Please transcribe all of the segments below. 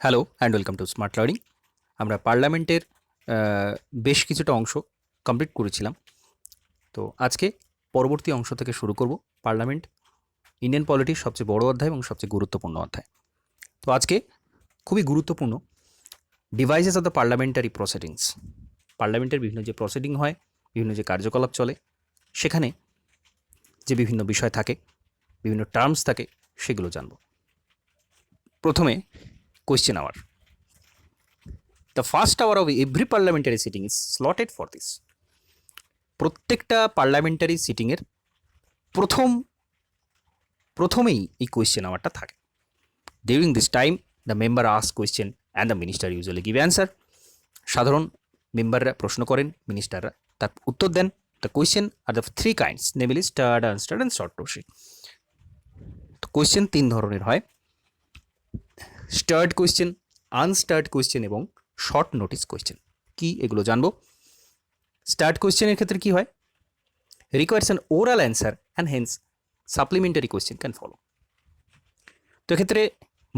Hello and welcome to smart learning. আমরা পার্লামেন্টের বেশ কিছুটা অংশ কমপ্লিট করেছিলাম। তো আজকে পরবর্তী অংশ থেকে শুরু করব। পার্লামেন্ট ইন্ডিয়ান পলিটির সবচেয়ে বড় অধ্যায় এবং সবচেয়ে গুরুত্বপূর্ণ অধ্যায়। তো আজকে খুবই গুরুত্বপূর্ণ devices of the parliamentary proceedings. পার্লামেন্টের বিভিন্ন যে প্রসিডিং হয়, বিভিন্ন যে কার্যকলাপ চলে, সেখানে যে বিভিন্ন বিষয় থাকে, বিভিন্ন টার্মস থাকে, সেগুলো জানব। প্রথমে question hour. The first hour of every parliamentary sitting is slotted for this. প্রত্যেকটা পার্লামেন্টারি সিটিংয়ের প্রথমেই এই কোয়েশ্চেন আওয়ারটা থাকে। During this time the member ask question and the minister usually give answer. সাধারণ মেম্বাররা প্রশ্ন করেন, মিনিস্টাররা তার উত্তর দেন। The question are the three kinds, namely starred, unstarred and short notice. তো কোয়েশ্চেন তিন ধরনের হয়: স্টার্ড কোয়েশ্চেন, আনস্টার্ড কোয়েশ্চেন এবং শর্ট নোটিস কোয়েশ্চেন। কি এগুলো জানবো। স্টার্ট কোয়েশ্চেনের ক্ষেত্রে কি হয়? Requires an oral answer and hence supplementary question can follow. তো এক্ষেত্রে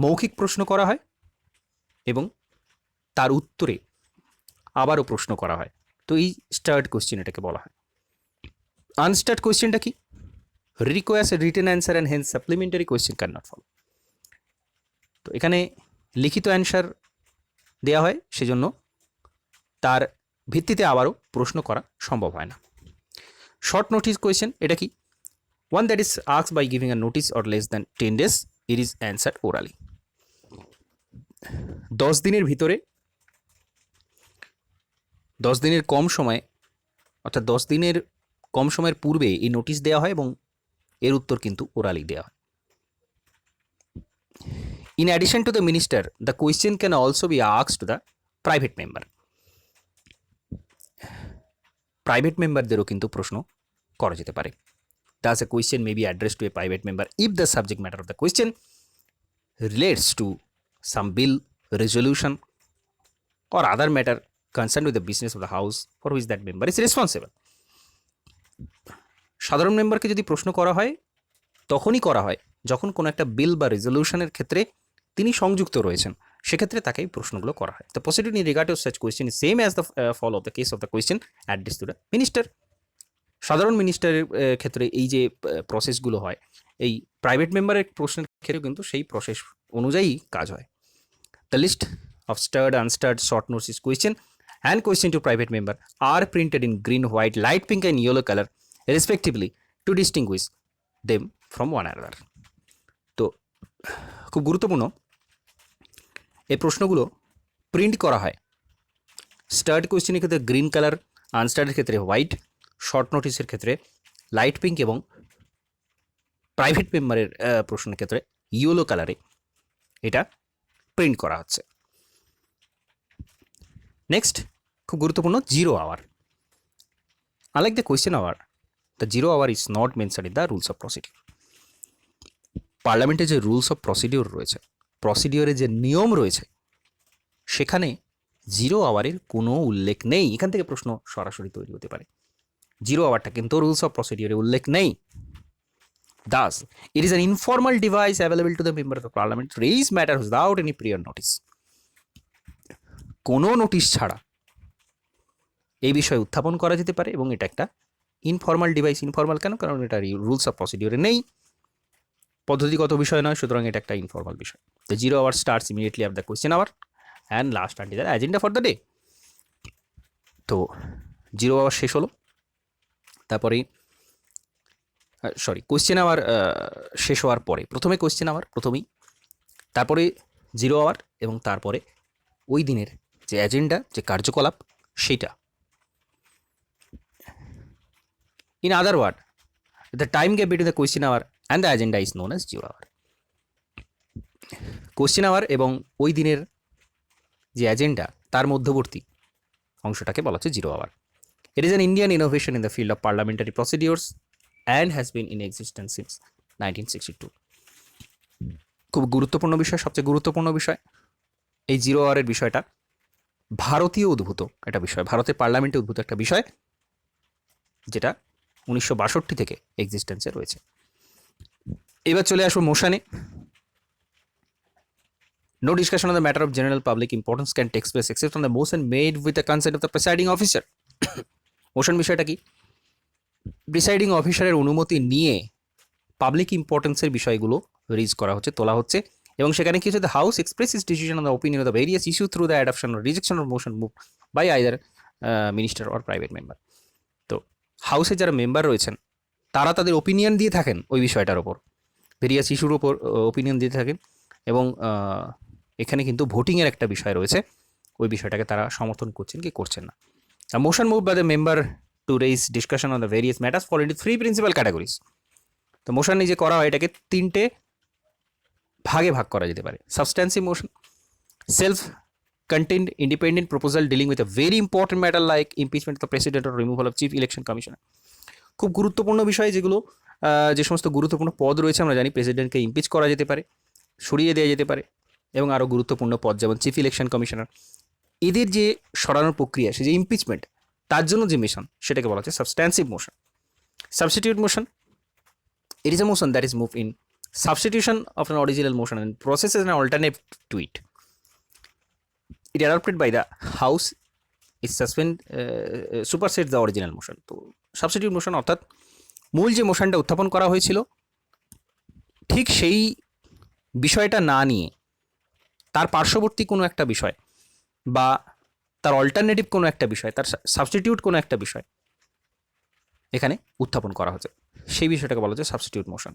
মৌখিক প্রশ্ন করা হয় এবং তার উত্তরে আবারও প্রশ্ন করা হয়। তো এই স্টার্ট কোয়েশ্চেন এটাকে বলা হয়। আনস্টার্ট কোয়েশ্চেনটা কি? Requires A written answer and hence supplementary question can not follow. তো এখানে লিখিত অ্যান্সার দেওয়া হয়, সেজন্য তার ভিত্তিতে আবারও প্রশ্ন করা সম্ভব হয় না। শর্ট নোটিস কোয়েশ্চেন এটা কি? One that is asked by giving a notice or less than 10 days, it is answered orally. 10 দিনের ভিতরে, 10 দিনের কম সময়ে, অর্থাৎ 10 দিনের কম সময়ের পূর্বে এই নোটিশ দেওয়া হয় এবং এর উত্তর কিন্তু ওরালি দেওয়া হয়। In addition to the minister, the question can also be asked to the private member. Private মেম্বারদেরও কিন্তু প্রশ্ন করা যেতে পারে। Thus, a question may be addressed to a private member if the subject matter of the question relates to some bill, resolution, or other matter concerned with the business of the house for which that member is responsible. সাধারণ মেম্বারকে যদি প্রশ্ন করা হয়, তখনই করা হয় যখন কোনো একটা বিল বা রেজলিউশনের ক্ষেত্রে তিনি সংযুক্ত রয়েছেন, সেক্ষেত্রে তাকে এই প্রশ্নগুলো করা হয়। The procedure in regard to such question is same as the follow of the case of the question address to the minister. সাধারণ মিনিস্টারের ক্ষেত্রে এই যে প্রসেসগুলো হয়, এই প্রাইভেট মেম্বারের প্রশ্নের ক্ষেত্রেও কিন্তু সেই প্রসেস অনুযায়ী কাজ হয়। The list of starred, unstarred, short notice question and question to private member are printed in green, white, light pink and yellow colour respectively to distinguish them from one another. তো খুব গুরুত্বপূর্ণ, এই প্রশ্নগুলো print করা হয়। Stirred কোয়েশ্চেনের ক্ষেত্রে green colour, আনস্টার্ডের ক্ষেত্রে white, short নোটিসের ক্ষেত্রে লাইট পিঙ্ক এবং প্রাইভেট মেম্বারের প্রশ্নের ক্ষেত্রে ইয়েলো কালারে এটা প্রিন্ট করা হচ্ছে। নেক্সট, খুব গুরুত্বপূর্ণ, zero hour. Unlike the question hour, the zero hour is not mentioned in the rules of procedure. পার্লামেন্টে যে রুলস অফ প্রসিডিউর রয়েছে, প্রসিডিউরে যে নিয়ম রয়েছে, সেখানে জিরো আওয়ারের কোনো উল্লেখ নেই। এখান থেকে প্রশ্ন সরাসরি তৈরি হতে পারে। জিরো আওয়ারটা কিন্তু রুলস অফ প্রসিডিউরে উল্লেখ নেই। Thus, it is an informal device available to the member of the parliament to raise matters without any prior notice. কোনো নোটিশ ছাড়া এই বিষয়ে উত্থাপন করা যেতে পারে এবং এটা একটা ইনফর্মাল ডিভাইস। ইনফর্মাল কেন? কারণ এটা রুলস অফ প্রসিডিউরে নেই, পদ্ধতিগত বিষয় নয়, সুতরাং এটা একটা ইনফর্মাল বিষয়। The zero hour starts immediately after the question hour and last until the agenda for the day. তো জিরো আওয়ার শেষ হলো, তারপরে কোয়েশ্চেন আওয়ার শেষ হওয়ার পরে, প্রথমে কোয়েশ্চেন আওয়ার প্রথমেই, তারপরে জিরো আওয়ার এবং তারপরে ওই দিনের যে এজেন্ডা, যে কার্যকলাপ, সেটা। In other word, the time gap between the question hour and the agenda is known as zero hour. Question hour এবং ওই দিনের যে এজেন্ডা, তার মধ্যবর্তী অংশটাকে বলা হচ্ছে zero hour. It is an Indian innovation in the field of parliamentary procedures and has been in existence since 1962। খুব গুরুত্বপূর্ণ বিষয়, সবচেয়ে গুরুত্বপূর্ণ বিষয় এই জিরো আওয়ারের বিষয়টা ভারতীয় উদ্ভূত একটা বিষয়, ভারতের পার্লামেন্টে উদ্ভূত একটা বিষয়, যেটা 1962 থেকে এক্সিস্টেন্সে রয়েছে। এবার চলে আসবো মোশনে। No discussion on the matter of general public importance can take place except on the motion made with the consent of the presiding officer. Motion বিষয়টা কি? প্রিসাইডিং অফিসারের অনুমতি নিয়ে পাবলিক ইম্পর্টেন্সের বিষয়গুলো রিজ করা হচ্ছে, তোলা হচ্ছে, এবং সেখানে কি হচ্ছে, the house expresses decision on the opinion of the various issue through the adoption or rejection of motion move by either minister or private member. তো হাউসে যারা মেম্বার রয়েছেন তারা তাদের ওপিনিয়ন দিয়ে থাকেন ওই বিষয়টার ওপর, ভেরিয়াস ইস্যুর ওপর ওপিনিয়ন দিয়ে থাকেন, এবং এখানে কিন্তু ভোটিংয়ের একটা বিষয় রয়েছে, ওই বিষয়টাকে তারা সমর্থন করছেন কি করছেন না। Motion move by the member to raise discussion on the various matters fall into three principal categories. তো মোশন যে করা হয় এটাকে তিনটে ভাগে ভাগ করা যেতে পারে। সাবস্ট্যান্সিভ motion, self contained independent proposal dealing with a very important matter like impeachment of the president or removal of chief election commissioner। খুব গুরুত্বপূর্ণ বিষয় যেগুলো, যে সমস্ত গুরুত্বপূর্ণ পদ রয়েছে আমরা জানি প্রেসিডেন্টকে ইমপিচ করা যেতে পারে, সরিয়ে দেওয়া যেতে পারে, এবং আরও গুরুত্বপূর্ণ পদ যেমন চিফ ইলেকশন কমিশনার, এদের যে সরানোর প্রক্রিয়া, সে যে ইমপিচমেন্ট, তার জন্য যে মিশন, সেটাকে বলা হচ্ছে সাবস্ট্যান্সিভ motion. Substitute motion, it is a motion that is moved in substitution of an original motion and processes an alternate to it. It adopted by the house is supersedes the original motion. তো substitute motion অর্থাৎ মূল যে মোশনটা উত্থাপন করা হয়েছিল ঠিক সেই বিষয়টা না নিয়ে তার পার্শ্ববর্তী কোনো একটা বিষয় বা তার অল্টারনেটিভ কোনো একটা বিষয়, তার সাবস্টিটিউট কোনো একটা বিষয় এখানে উত্থাপন করা হচ্ছে, সেই বিষয়টাকে বলা হচ্ছে substitute motion.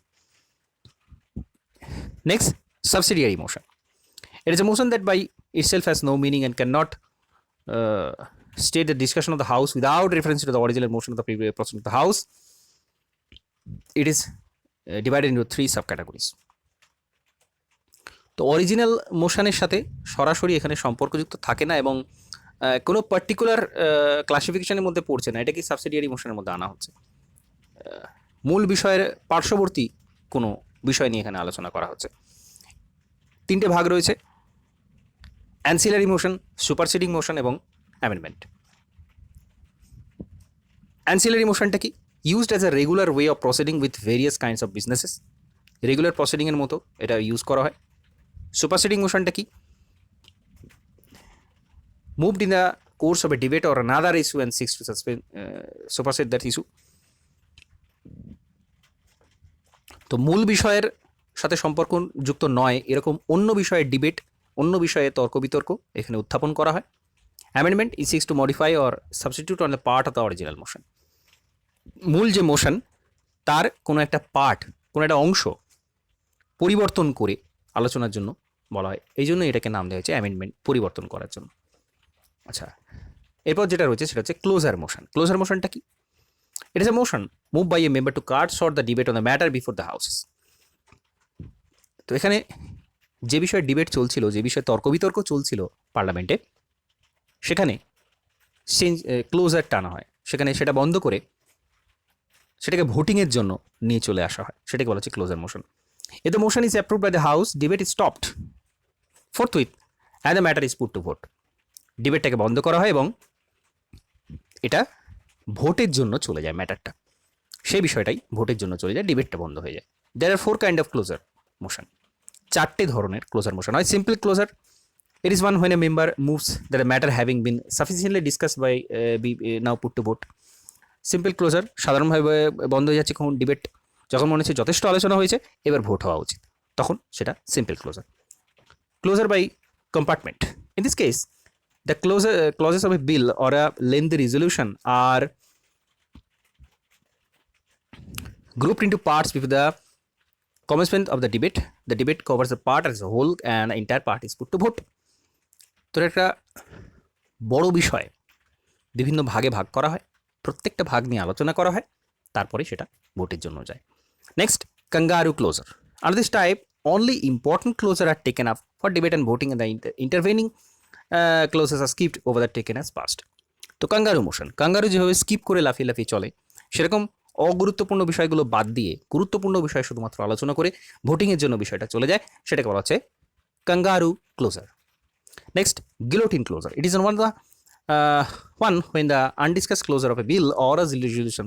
Next, subsidiary motion. It is a motion that by itself has no meaning and cannot state the discussion of the house without reference to the original motion of the previous person of the house. It is divided into three subcategories. তো original মোশনের সাথে সরাসরি এখানে সম্পর্কযুক্ত থাকে না এবং কোনো particular ক্লাসিফিকেশনের মধ্যে পড়ছে না, এটাকে সাবসিডিয়ারি মোশনের মধ্যে আনা হচ্ছে। মূল বিষয়ের পার্শ্ববর্তী কোনো বিষয় নিয়ে এখানে আলোচনা করা হচ্ছে। তিনটে ভাগ রয়েছে, অ্যান্সিলারি মোশন, সুপারসিডিং মোশন এবং অ্যামেন্ডমেন্ট। অ্যান্সিলারি মোশনটা কি? Used as a regular way of proceeding with various kinds of businesses, regular প্রসিডিংয়ের মতো এটা ইউজ করা হয়। সুপারসিডিং মোশনটা কি? Moved in the course of a debate or another issue and seeks to supersede that issue. তো মূল বিষয়ের সাথে সম্পর্কযুক্ত নয় এরকম অন্য বিষয়ের ডিবেট, অন্য বিষয়ে তর্ক বিতর্ক এখানে উত্থাপন করা হয়। Amendment is seeks to modify or substitute on the part of the original motion. মূল যে মোশন তার কোনো একটা পার্ট, কোনো একটা অংশ পরিবর্তন করে আলোচনার জন্য বলা হয়, এই জন্য এটাকে নাম দেওয়া হয়েছে অ্যামেন্ডমেন্ট, পরিবর্তন করার জন্য। আচ্ছা, এরপর যেটা রয়েছে সেটা হচ্ছে ক্লোজার মোশন। ক্লোজার মোশনটা কি? It is a motion move by a member to cut short the debate on the matter before the houses. তো এখানে যে বিষয়ে ডিবেট চলছিল, যে বিষয়ে তর্ক বিতর্ক চলছিল পার্লামেন্টে, সেখানে ক্লোজার টানা হয়, সেখানে সেটা বন্ধ করে সেটাকে ভোটিংয়ের জন্য নিয়ে চলে আসা হয়, সেটাকে বলা হচ্ছে closure motion. If the motion is approved by the house, debate is stopped forthwith and the matter is put to vote. ডিবেটটাকে বন্ধ করা হয় এবং এটা ভোটের জন্য চলে যায়, ম্যাটারটা সেই বিষয়টাই ভোটের জন্য চলে যায়, ডিবেটটা বন্ধ হয়ে যায়। There are four kind of closure motion, চারটে ধরনের ক্লোজার মোশন হয়। Simple closure, it is one when a member moves that a matter having been sufficiently discussed by be now put to vote. Simple closure সাধারণভাবে বন্ধ হয়ে যাচ্ছে কখন debate, যখন মনে হচ্ছে যথেষ্ট আলোচনা হয়েছে এবার ভোট হওয়া উচিত, তখন সেটা simple closure. Closure by compartment, in this case the clauses of a bill or a lengthy resolution are grouped into parts before the commencement of the debate. The debate covers the part as a whole and the entire part is put to vote. তো একটা বড় বিষয় বিভিন্ন ভাগে ভাগ করা হয়, প্রত্যেকটা ভাগ নিয়ে আলোচনা করা হয়, তারপরে সেটা ভোটের জন্য যায়। Next, kangaroo closure. Under this type, only important closure are taken up for debate and voting and the intervening clauses are skipped over the taken as passed. তো kangaroo motion, kangaroo যেভাবে স্কিপ করে লাফিয়ে লাফিয়ে চলে, সেরকম অগুরুত্বপূর্ণ বিষয়গুলো বাদ দিয়ে গুরুত্বপূর্ণ বিষয় শুধুমাত্র আলোচনা করে ভোটিংয়ের জন্য বিষয়টা চলে যায়, সেটাকে বলা হচ্ছে kangaroo closure. Next, guillotine closure. It is one of the one when the undiscussed closure of a bill or a resolution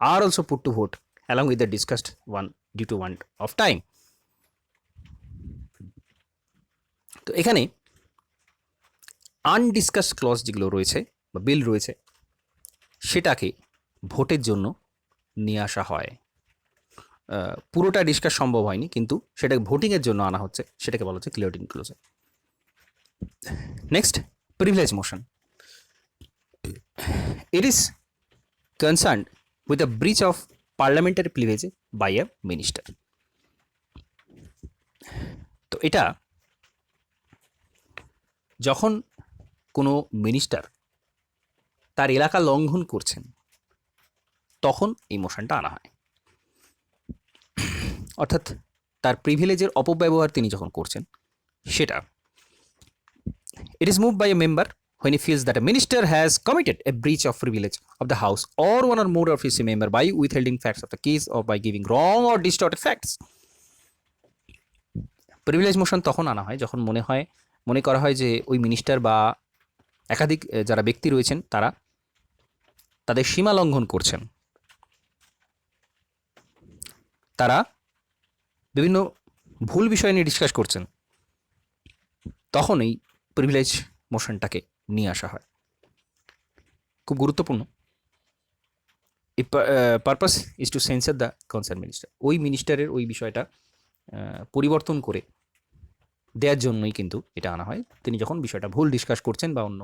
are also put to vote along with the discussed one due to want of time. তো এখানে আনডিসকাস clause যেগুলো রয়েছে বা বিল রয়েছে সেটাকে ভোটের জন্য নিয়ে আসা হয়। পুরোটা ডিসকাস সম্ভব হয়নি, কিন্তু সেটাকে ভোটিংয়ের জন্য আনা হচ্ছে, সেটাকে বলা হচ্ছে ক্লিয়ার্ড ইনক্লুজর। Next, privilege motion. It is concerned with a breach of parliamentary privilege by a minister. তো এটা যখন কোনো মিনিস্টার তার এলাকা লঙ্ঘন করছেন তখন এই মোশনটা আনা হয়। অর্থাৎ তার প্রিভিলেজের অপব্যবহার তিনি যখন করছেন সেটা। It is moved by a member when he feels that a minister has committed a breach of privilege of the house or one or more of his member by withholding facts of the case or by giving wrong or distorted facts. Privilege motion তখন আনা হয় যখন মনে করা হয় যে ওই minister বা একাধিক যারা ব্যক্তি রয়েছেন তারা তাদের সীমা লঙ্ঘন করছেন, তারা বিভিন্ন ভুল বিষয় নিয়ে ডিসকাস করছেন, তখন এই প্রিভিলেজ মোশনটাকে নিয়ে আসা হয়। খুব গুরুত্বপূর্ণ। Purpose is to censure the concern minister. ওই মিনিস্টারের ওই বিষয়টা পরিবর্তন করে দেওয়ার জন্যই কিন্তু এটা আনা হয়। তিনি যখন বিষয়টা ভুল ডিসকাস করছেন বা অন্য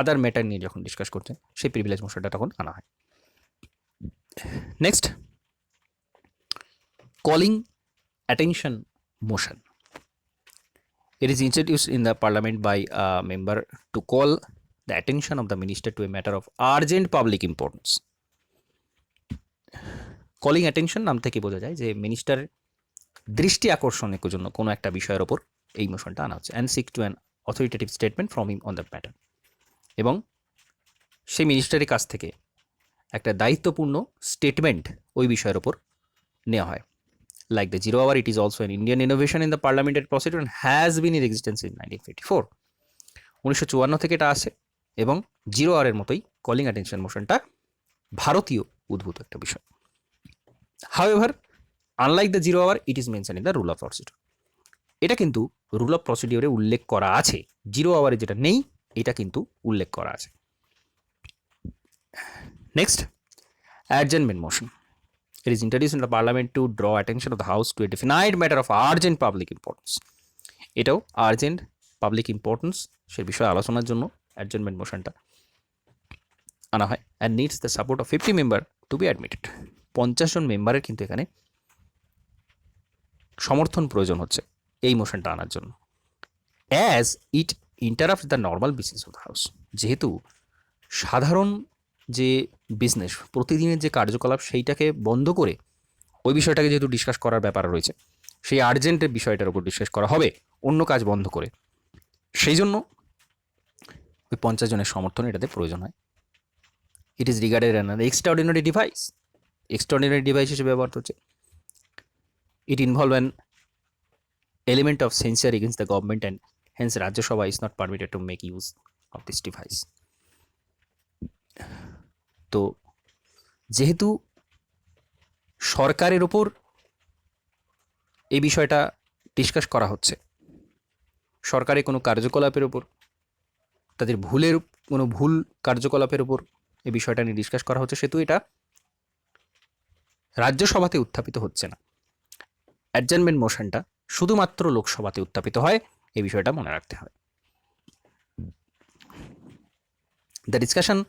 আদার ম্যাটার নিয়ে যখন ডিসকাস করছেন সেই প্রিভিলেজ মোশনটা তখন আনা হয়। Next, calling attention motion. It is introduced in the parliament by a member to call the attention of the minister to a matter of urgent public importance. Calling attention নাম থেকে বোঝা যায় যে মিনিস্টার দৃষ্টি আকর্ষণের জন্য কোনো একটা বিষয়ের ওপর এই মোশনটা আনা হচ্ছে, and seek to an authoritative statement from him on the matter. এবং সেই মিনিস্টারের কাছ থেকে একটা দায়িত্বপূর্ণ স্টেটমেন্ট ওই বিষয়ের ওপর নেওয়া হয়। Like the zero hour, it is also an Indian innovation in the parliamentary procedure and has been in existence in 1954. 1954 থেকে এটা আসে এবং জিরো আওয়ারের মতোই কলিং অ্যাটেনশন মোশনটা ভারতীয় উদ্ভূত একটা বিষয়। However, unlike the zero hour, it is mentioned in the rule of procedure. এটা কিন্তু রুল অফ প্রসিডিওরে উল্লেখ করা আছে, জিরো আওয়ারে যেটা নেই এটা কিন্তু উল্লেখ করা আছে। Next, adjournment motion. It is introduced in the parliament to draw attention of the house to a definite matter of urgent public importance. এটাও আর্জেন্ট পাবলিক ইম্পর্টেন্স সে বিষয়ে আলোচনার জন্য অ্যাডজেন্টমেন্ট মোশনটা আনা হয়, and needs the support of 50 member two be admitted. 50 জন মেম্বারের কিন্তু এখানে সমর্থন প্রয়োজন হচ্ছে এই মোশনটা আনার জন্য। As it interrupt the normal business of the house. যেহেতু সাধারণ যে বিজনেস প্রতিদিনের যে কার্যকলাপ সেইটাকে বন্ধ করে ওই বিষয়টাকে যেহেতু ডিসকাস করার ব্যাপার রয়েছে, সেই আর্জেন্টের বিষয়টার উপর ডিসকাস করা হবে অন্য কাজ বন্ধ করে, সেই জন্য ওই 50 জনের সমর্থন এটাতে প্রয়োজন হয়। It is regarded an extraordinary device. Extraordinary device হিসেবে ব্যবহার হচ্ছে। It involve an element of censure against the government and hence Rajya Sabha is not permitted to make use of this device. তো যেহেতু সরকারের ওপর এই বিষয়টা ডিসকাস করা হচ্ছে, সরকারের কোনো কার্যকলাপের ওপর, তাদের কোনো ভুল কার্যকলাপের ওপর এই বিষয়টা নিয়ে ডিসকাস করা হচ্ছে, সেহেতু এটা রাজ্যসভাতে উত্থাপিত হচ্ছে না। অ্যাডজেন্টমেন্ট মোশনটা শুধুমাত্র লোকসভাতে উত্থাপিত হয়, এই বিষয়টা মনে রাখতে হয়। The discussion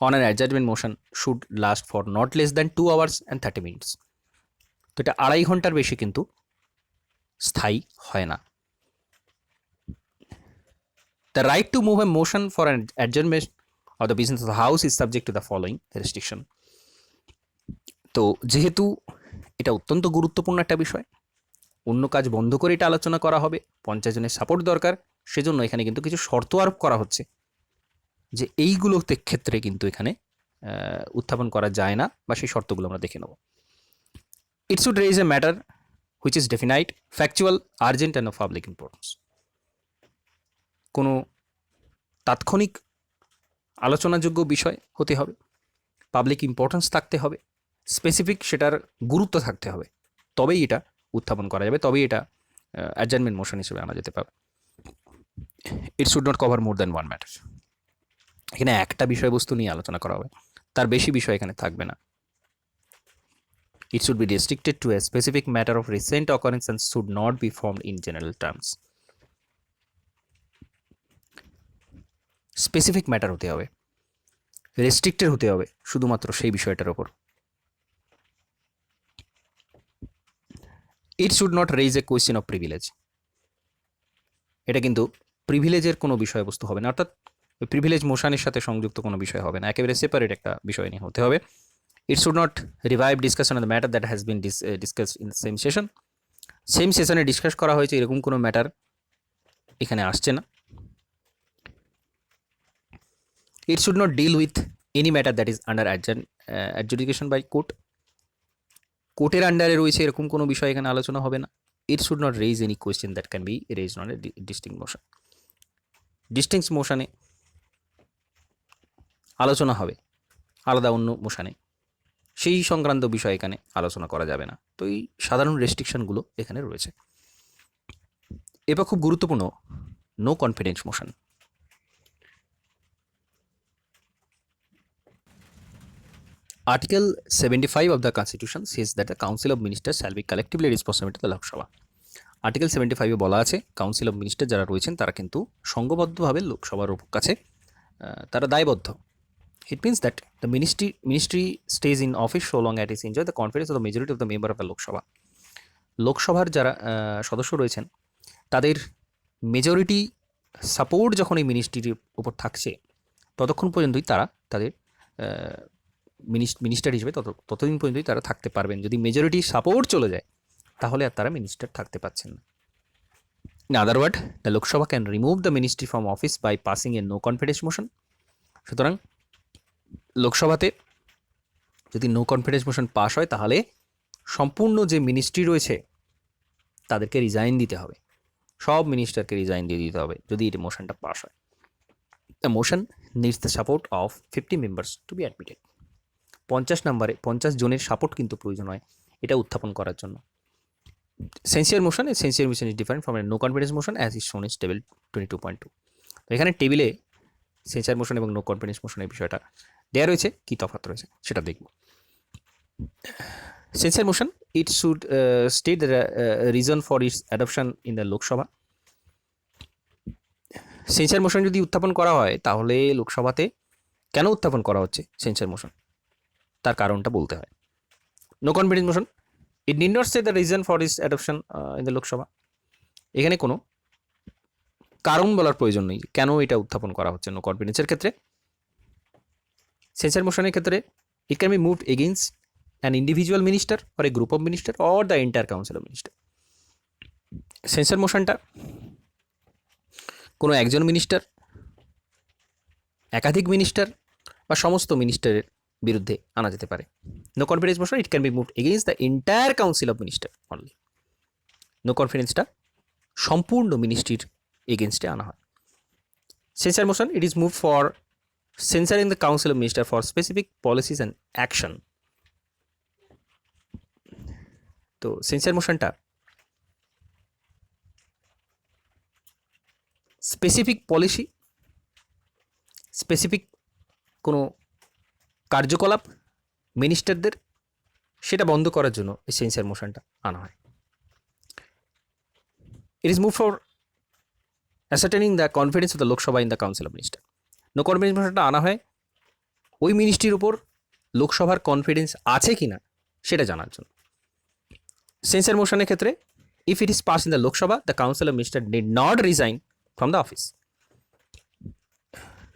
on an adjournment motion should last for not less than 2 hours and 30 minutes. তো এটা 2.5 ঘন্টার বেশি কিন্তু স্থায়ী হয় না। The right to move a motion for an adjournment of the business of the house is subject to the following restriction. তো যেহেতু এটা অত্যন্ত গুরুত্বপূর্ণ একটা বিষয়, অন্য কাজ বন্ধ করে এটা আলোচনা করা হবে, 50 জনের সাপোর্ট দরকার, সেজন্য এখানে কিন্তু কিছু শর্ত আরোপ করা হচ্ছে যে এইগুলোতে ক্ষেত্রে কিন্তু এখানে উত্থাপন করা যায় না, বা সেই শর্তগুলো আমরা দেখে নেব। It should raise a matter which is definite, factual, urgent and of public importance. কোনো তাৎক্ষণিক আলোচনাযোগ্য বিষয় হতে হবে, পাবলিক ইম্পর্টেন্স থাকতে হবে, স্পেসিফিক সেটার গুরুত্ব থাকতে হবে, তবেই এটা উত্থাপন করা যাবে, তবেই এটা অ্যাডজার্নমেন্ট মোশন হিসেবে আনা যেতে পারে। ইট should not cover more than one matter. এখানে একটা বিষয়বস্তু নিয়ে আলোচনা করা হবে, তার বেশি বিষয় এখানে থাকবে না। It should be restricted to a specific matter of recent occurrence and should not be formed in general terms. Specific matter হতে হবে, রেস্ট্রিক্টেড হতে হবে শুধুমাত্র সেই বিষয়টার ওপর। ইট should not raise a question of privilege. এটা কিন্তু প্রিভিলেজের কোনো বিষয়বস্তু হবে না, অর্থাৎ প্রিভিলেজ মোশনের সাথে সংযুক্ত কোনো বিষয় হবে না, একেবারে সেপারেট একটা বিষয় নিয়ে হতে হবে। It should not revive discussion on the matter that has been discuss in the same session. Same সেশনে ডিসকাস করা হয়েছে এরকম কোনো ম্যাটার এখানে আসছে না। It should not deal with any matter that is under adjudication by court. কোর্টের আন্ডারে রয়েছে এরকম কোনো বিষয় এখানে আলোচনা হবে না। It should not raise any question that can be raised on a distinct motion. Distinct মোশনে আলোচনা হবে আলাদা অন্য মোশনে, সেই সংক্রান্ত বিষয় এখানে আলোচনা করা যাবে না। তো এই সাধারণ রেস্ট্রিকশনগুলো এখানে রয়েছে। এবার খুব গুরুত্বপূর্ণ, no confidence motion. Article 75 of the Constitution says that the Council of Ministers shall be collectively responsible to the Lok Sabha. Article 75-এ বলা আছে কাউন্সিল অফ মিনিস্টার যারা রয়েছেন তারা কিন্তু সংঘবদ্ধভাবে লোকসভার কাছে তারা দায়বদ্ধ। It means that the ministry stage in office so long at is enjoy the confidence of the majority of the member of the Lok Sabha. লোকসভার যারা সদস্য রয়েছেন তাদের মেজরিটি সাপোর্ট যখন এই মিনিস্ট্রির উপর থাকছে ততক্ষণ পর্যন্তই তারা তাদের মিনিস্টার হিসেবে ততদিন পর্যন্তই তারা থাকতে পারবেন। যদি মেজরিটি সাপোর্ট চলে যায় তাহলে আর তারা মিনিস্টার থাকতে পারছেন না। In other word, the Lok Sabha can remove the ministry from office by passing a no confidence motion. সুতরাং লোকসভাতে যদি নো কনফিডেন্স মোশন পাস হয় তাহলে সম্পূর্ণ যে মিনিস্ট্রি রয়েছে তাদেরকে রিজাইন দিতে হবে, সব মিনিস্টারকে রিজাইন দিয়ে দিতে হবে যদি এই মোশনটা পাস হয়। The motion needs the support of 50 members two be admitted. 50 জনের সাপোর্ট কিন্তু প্রয়োজন হয় এটা উত্থাপন করার জন্য। Censure motion is different from no confidence motion as is shown is table 22.2। তো এখানে টেবিলে সেন্সিয়ার মোশন এবং নো কনফিডেন্স মোশনের বিষয়টা দেওয়া রয়েছে, কী তফাৎ রয়েছে সেটা দেখব। Censure motion, it should state the reason for its adoption in the Lok Sabha. Censure motion যদি উত্থাপন করা হয় তাহলে লোকসভাতে কেন উত্থাপন করা হচ্ছে সেন্সিয়ার মোশন তার কারণটা বলতে হয়। No confidence motion, it need not say the reason for its adoption in the Lok Sabha. এখানে কোনো কারণ বলার প্রয়োজন নেই কেন এটা উত্থাপন করা হচ্ছে নো কনফিডেন্সের ক্ষেত্রে। সেন্সিয়ার মোশনের ক্ষেত্রে it can be moved against an individual minister or a group of minister or the entire council of minister. Censure মোশনটা কোনো একজন মিনিস্টার, একাধিক মিনিস্টার বা সমস্ত মিনিস্টারের বিরুদ্ধে আনা যেতে পারে। No confidence motion, it can be moved against the entire council of minister only. No কনফিডেন্সটা সম্পূর্ণ মিনিস্ট্রির এগেনস্টে আনা হয়। Censure motion, it is move for censoring the council of minister for specific policies and action। তো sensor মোশনটা specific policy, specific কোনো কার্যকলাপ মিনিস্টারদের সেটা বন্ধ করার জন্য এই সেন্সার মোশনটা আনা হয়। It is move for ascertaining the confidence of the Lok Sabha in the council of minister. No confidence মোশনটা আনা হয় ওই মিনিস্ট্রির উপর লোকসভার কনফিডেন্স আছে কি না সেটা জানার জন্য। সেন্সার মোশনের ক্ষেত্রে if it is pass in the Lok Sabha the council of minister did not resign from the office.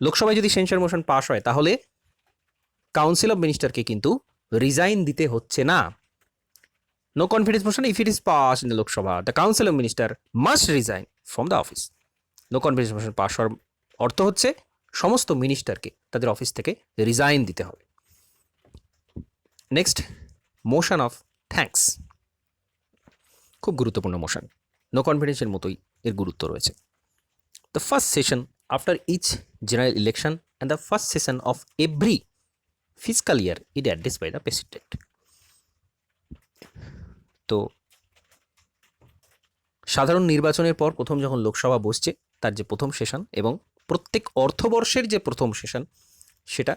লোকসভায় যদি সেন্সার মোশন পাস হয় তাহলে কাউন্সিল অফ মিনিস্টারকে কিন্তু রিজাইন দিতে হচ্ছে না। No confidence motion, if it is pass in the Lok Sabha the council of minister must resign from the office. No confidence motion pass হওয়ার অর্থ হচ্ছে সমস্ত মিনিস্টারকে তাদের অফিস থেকে রিজাইন দিতে হবে। নেক্সট, মোশন অফ থ্যাঙ্কস, খুব গুরুত্বপূর্ণ মোশন, নো কনফিডেন্সের মতোই এর গুরুত্ব রয়েছে। The first session after each general election and the first session of every fiscal year it address by the president. তো সাধারণ নির্বাচনের পর প্রথম যখন লোকসভা বসছে তার যে প্রথম সেশন এবং প্রত্যেক অর্থবর্ষের যে প্রথম সেশন সেটা,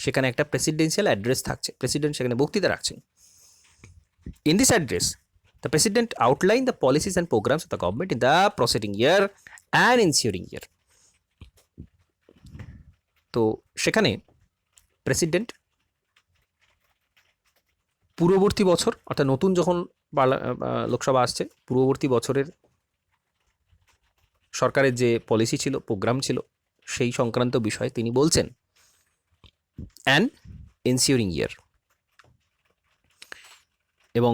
সেখানে একটা প্রেসিডেন্সিয়াল অ্যাড্রেস থাকছে, প্রেসিডেন্ট সেখানে বক্তৃতা রাখছেন। In this address the president outline the policies and programmes of the government in the preceding year and ensuing year. তো সেখানে প্রেসিডেন্ট পূর্ববর্তী বছর, অর্থাৎ নতুন যখন লোকসভা আসছে, পূর্ববর্তী বছরের সরকারের যে পলিসি ছিল, প্রোগ্রাম ছিল, সেই সংক্রান্ত বিষয়ে তিনি বলছেন। অ্যান্ড এনসিউরিং ইয়ার, এবং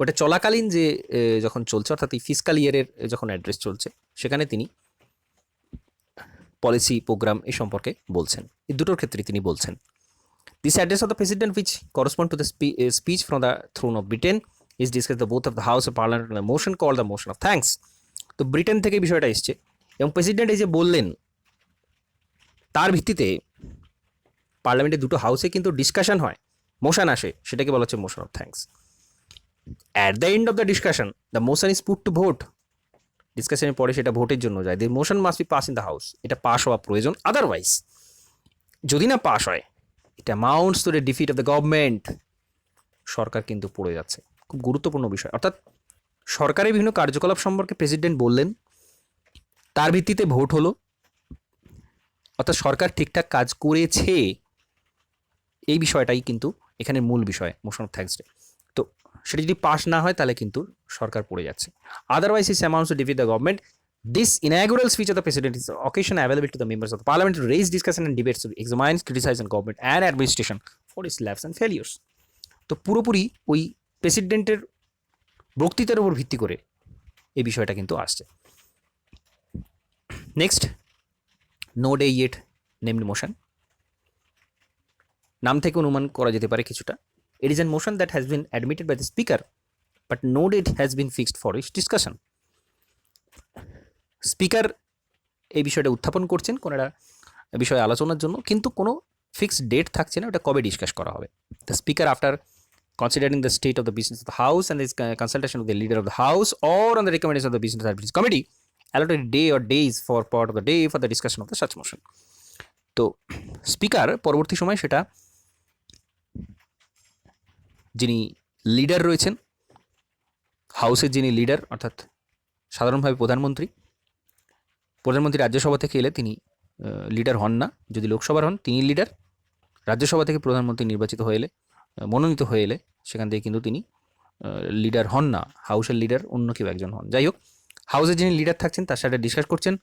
ওটা চলাকালীন যে যখন চলছে, অর্থাৎ এই ফিসকাল ইয়ারের যখন অ্যাড্রেস চলছে, সেখানে তিনি পলিসি প্রোগ্রাম এ সম্পর্কে বলছেন। এই দুটোর ক্ষেত্রে তিনি বলছেন। This address of the president which correspond to the speech from the throne of Britain is discussed the both of the House of Parliament and the motion called the motion of thanks. তো Britain থেকে বিষয়টা এসছে এবং president এই যে বললেন, তার ভিত্তিতে পার্লামেন্টের দুটো হাউসে কিন্তু ডিসকাশন হয়, মোশন আসে, সেটাকে বলা হচ্ছে motion of thanks. At the end of the discussion the motion is put to vote. ডিসকাশনের পরে সেটা ভোটের জন্য যায়। The motion must be pass in the house, এটা পাস হওয়া প্রয়োজন। আদারওয়াইজ যদি না পাস হয়, এটা amounts to the defeat of the government, সরকার কিন্তু পড়ে যাচ্ছে। খুব গুরুত্বপূর্ণ বিষয়। অর্থাৎ সরকারের বিভিন্ন কার্যকলাপ সম্পর্কে প্রেসিডেন্ট বললেন, তার ভিত্তিতে ভোট হলো, অর্থাৎ সরকার ঠিকঠাক কাজ করেছে, এই বিষয়টাই কিন্তু এখানে মূল বিষয় মোশন অফ থ্যাঙ্কস ডে। তো সেটা যদি পাস না হয় তাহলে কিন্তু সরকার পড়ে যাচ্ছে। Otherwise is amounts two defeat the government. This inaugural speech of the president is an occasion available to the members of the parliament to raise discussion and debates, to examine, criticize the government and administration for its lapses and failures. তো পুরোপুরি ওই প্রেসিডেন্টের বক্তৃতার উপর ভিত্তি করে এই বিষয়টা কিন্তু আসছে। Next, no day yet named motion. নাম থেকে অনুমান করা যেতে পারে কিছুটা। It is an motion that has been admitted by the speaker but no date has been fixed for its discussion. Speaker এই বিষয়টা উত্থাপন করছেন কোনো একটা বিষয়ে আলোচনার জন্য, কিন্তু কোনো ফিক্সড ডেট থাকছে না ওটা কবে ডিসকাস করা হবে। The speaker after considering the state of the business of the house and this consultation with the leader of the house or on the recommendation of the business advisory committee allotted a day or days for part of the day for the discussion of the such motion. তো speaker পরবর্তী সময় সেটা যিনি leader রয়েছেন, হাউসের যিনি leader, অর্থাৎ সাধারণভাবে প্রধানমন্ত্রী রাজ্যসভা থেকে এলে তিনি লিডার হন না। যদি লোকসভার হন তিনি লিডার, রাজ্যসভা থেকে প্রধানমন্ত্রী নির্বাচিত হয়ে এলে, মনোনীত হয়ে এলে সেখান থেকে কিন্তু তিনি লিডার হন না, হাউসের লিডার অন্য কেউ একজন হন। যাই হোক, হাউসের যিনি লিডার থাকছেন তার সাথে ডিসকাস করছেন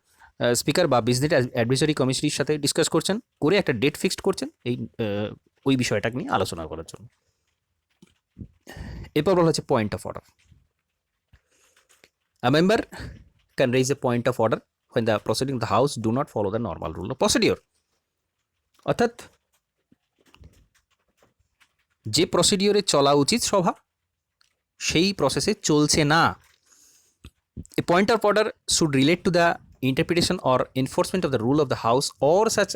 স্পিকার বা বিজনেস অ্যাডভাইজারি কমিটির সাথে ডিসকাস করছেন, করে একটা ডেট ফিক্সড করছেন এই ওই বিষয়টাকে নিয়ে আলোচনা করার জন্য। এরপর বলা হচ্ছে point of order. A member can raise A point of order when the proceeding of the house do not follow the normal rule of procedure. অর্থাৎ যে প্রসিডিওরে চলা উচিত সভা সেই প্রসেসে চলছে না। A point of order should relate to the interpretation or enforcement of the rule of the house or such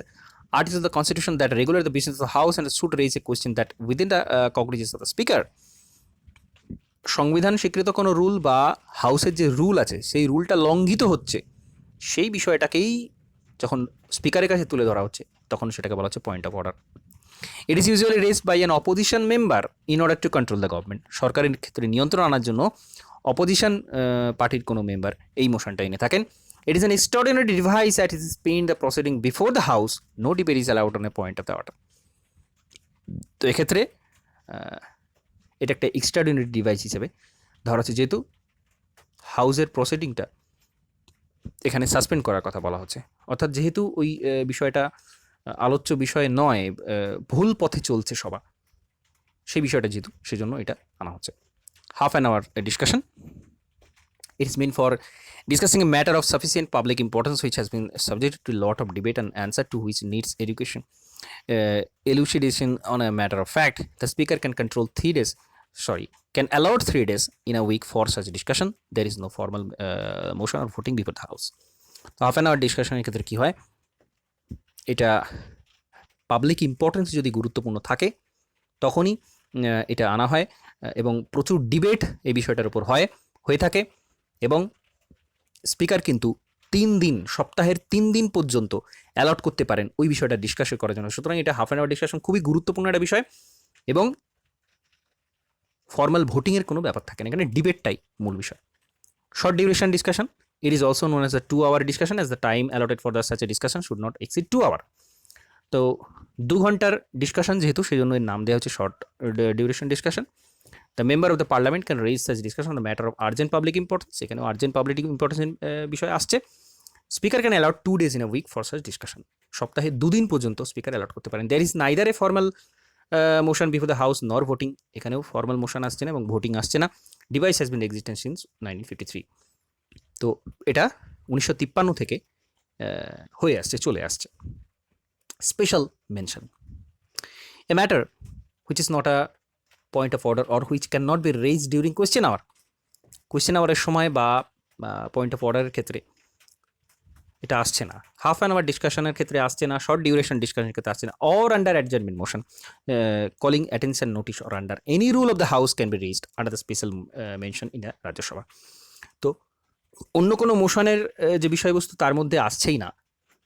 articles of the constitution that regulate the business of the house and should raise a question that within the cognitions of the speaker. সংবিধান স্বীকৃত কোনো rule বা হাউসের যে rule আছে সেই রুলটা লঙ্ঘিত হচ্ছে, সেই বিষয়টাকেই যখন স্পিকারের কাছে তুলে ধরা হচ্ছে তখন সেটাকে বলা হচ্ছে point of order. It is usually raised by an opposition member in order to control the government. সরকারের ক্ষেত্রে নিয়ন্ত্রণ আনার জন্য অপোজিশন পার্টির কোনো মেম্বার এই মোশনটা এনে থাকেন। It is an extraordinary device that is spend the proceeding before the house, no debate is allowed on a point of the order. তো এক্ষেত্রে এটা একটা এক্সট্রাঅর্ডিনারি ডিভাইস হিসেবে ধরা হচ্ছে, যেহেতু হাউসের প্রসিডিংটা এখানে সাসপেন্ড করার কথা বলা হচ্ছে, অর্থাৎ যেহেতু ওই বিষয়টা আলোচ্য বিষয় নয়, ভুল পথে চলছে সভা, সেই বিষয়টা যেহেতু সেজন্য এটা আনা হচ্ছে। Half an hour discussion. It is meant for discussing a matter of sufficient public importance which has been subjected to a lot of debate and answer to which needs education, elucidation on a matter of fact. The speaker can can allot 3 days in a week for such discussion. There is no formal motion or voting before the house. তো half an hour ডিসকাশনের ক্ষেত্রে কী হয়, এটা public importance যদি গুরুত্বপূর্ণ থাকে তখনই এটা আনা হয় এবং প্রচুর ডিবেট এই বিষয়টার উপর হয়ে থাকে এবং স্পিকার কিন্তু 3 দিন, সপ্তাহের 3 দিন পর্যন্ত অ্যালট করতে পারেন ওই বিষয়টা ডিসকাশন করার জন্য। সুতরাং এটা হাফ অ্যান আওয়ার ডিসকাশন খুবই গুরুত্বপূর্ণ একটা বিষয়, এবং ফর্মাল ভোটিংয়ের কোনো ব্যাপার থাকে না, এখানে ডিবেটটাই মূল বিষয়। Short duration discussion, it is also known as a 2-hour discussion, as the time allotted for such a discussion should not exceed 2 hours. তো 2 ঘন্টার ডিসকাশন যেহেতু, সেই জন্য এর নাম দেওয়া হচ্ছে short duration discussion. The member of the parliament can raise such discussion on the matter of urgent public importance, এখানেও আর্জেন্ট পাবলিক ইম্পর্টেন্স বিষয় আসছে। Speaker can allowed 2 days in a week for such discussion, সপ্তাহে 2 দিন পর্যন্ত speaker allowed করতে পারেন। There is neither a formal motion before the house nor voting, এখানেও formal motion আসছে না এবং ভোটিং আসছে না। Device has been existence since 1953, তো এটা 1953 থেকে হয়ে আসছে, চলে আসছে। Special mention, a matter which is not a point of order or which can not be raise during question hour, question আওয়ারের সময় বা পয়েন্ট অফ অর্ডারের ক্ষেত্রে এটা আসছে না, হাফ অ্যান আওয়ার ডিসকাশনের ক্ষেত্রে আসছে না, শর্ট ডিউরেশন ডিসকাশনের ক্ষেত্রে আসছে না, or under adjournment motion calling attention notice or under any rule of the house can be raised under the special mention in the Rajya Sabha. তো অন্য কোনো মোশনের যে বিষয়বস্তু তার মধ্যে আসছেই না,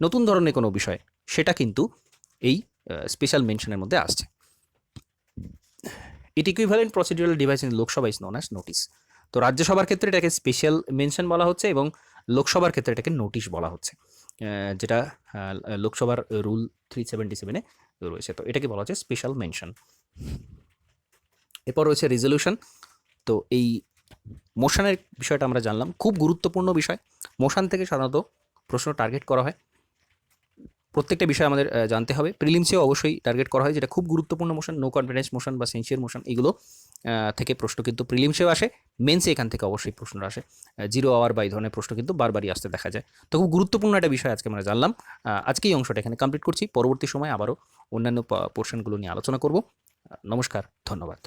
নতুন ধরনের কোনো বিষয়, সেটা কিন্তু এই স্পেশাল মেনশনের মধ্যে আসছে। It equivalent procedural device in Lok Sabha is known as notice. তো রাজ্যসভার ক্ষেত্রে এটাকে স্পেশাল মেনশন বলা হচ্ছে এবং লোকসভার ক্ষেত্রে এটাকে নোটিশ বলা হচ্ছে, যেটা লোকসভার রুল 377-এ রয়েছে। তো এটাকে বলা হচ্ছে স্পেশাল মেনশন। এরপর রয়েছে রেজলিউশন। তো এই মোশনের বিষয়টা আমরা জানলাম, খুব গুরুত্বপূর্ণ বিষয়। মোশন থেকে সাধারণত প্রশ্ন টার্গেট করা হয়, প্রত্যেকটা বিষয় আমাদের জানতে হবে। প্রিলিমসেও অবশ্যই টার্গেট করা হয়, যেটা খুব গুরুত্বপূর্ণ মোশন, নো কনফিডেন্স মোশন বা সেন্সিয়ার মোশন, এগুলো থেকে প্রশ্ন কিন্তু প্রিলিমসেও আসে, মেন্সে এখান থেকে অবশ্যই প্রশ্ন আসে। 0 আওয়ার বা এই ধরনের প্রশ্ন কিন্তু বারবারই আসতে দেখা যায়। তো খুব গুরুত্বপূর্ণ একটা বিষয় আজকে আমরা জানলাম। আজকে এই অংশটা এখানে কমপ্লিট করছি, পরবর্তী সময় আবারও অন্যান্য পোর্শনগুলো নিয়ে আলোচনা করব। নমস্কার, ধন্যবাদ।